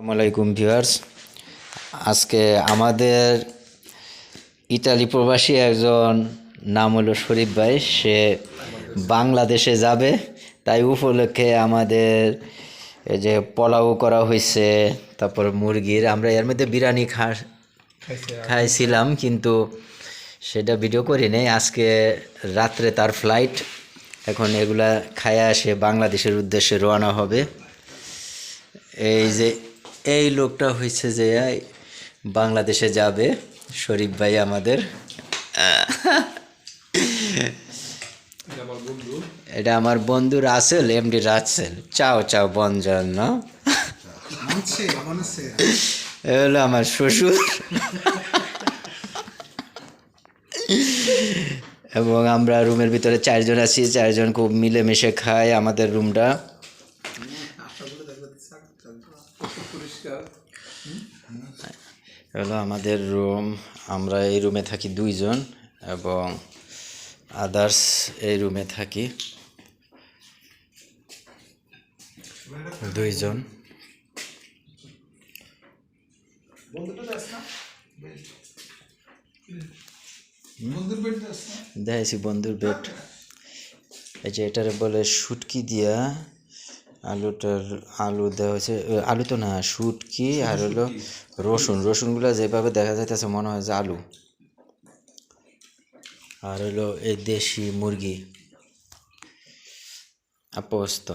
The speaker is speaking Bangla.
আসসালামাইকুম ভিউয়ার্স, আজকে আমাদের ইতালি প্রবাসী একজন নাম হলো শরীফ ভাই, সে বাংলাদেশে যাবে। তাই উপলক্ষে আমাদের এই যে পোলাও করা হয়েছে, তারপর মুরগির, আমরা এর মধ্যে বিরিয়ানি খাইছিলাম, কিন্তু সেটা ভিডিও করি নাই। আজকে রাত্রে তার ফ্লাইট, এখন এগুলা খায়া সে বাংলাদেশের উদ্দেশ্যে রওনা হবে। এই যে এই লোকটা হয়েছে যে বাংলাদেশে যাবে, শরীফ ভাই আমাদের। এটা আমার বন্ধু রাসেল, এমডি রাসেল। চাও চাও বনজন, না এ হলো আমার শ্বশুর। এবং আমরা রুমের ভিতরে 4 জন আছি, 4 জন খুব মিলেমিশে খাই আমাদের রুমটা। হলো আমাদের রুম, আমরা এই রুমে থাকি 2 জন এবং আদার্স এই রুমে থাকি 2 জন। দেখাইছি বন্ধুর বেড। এই যে এটারে বলে শুটকি দিয়া আলু দেওয়া হয়েছে, আলু তো না, শুটকি আর হলো রসুনগুলো যেভাবে দেখা যাইতেছে মনে হয় যে আলু। আর হলো এই দেশি মুরগি আপাতত।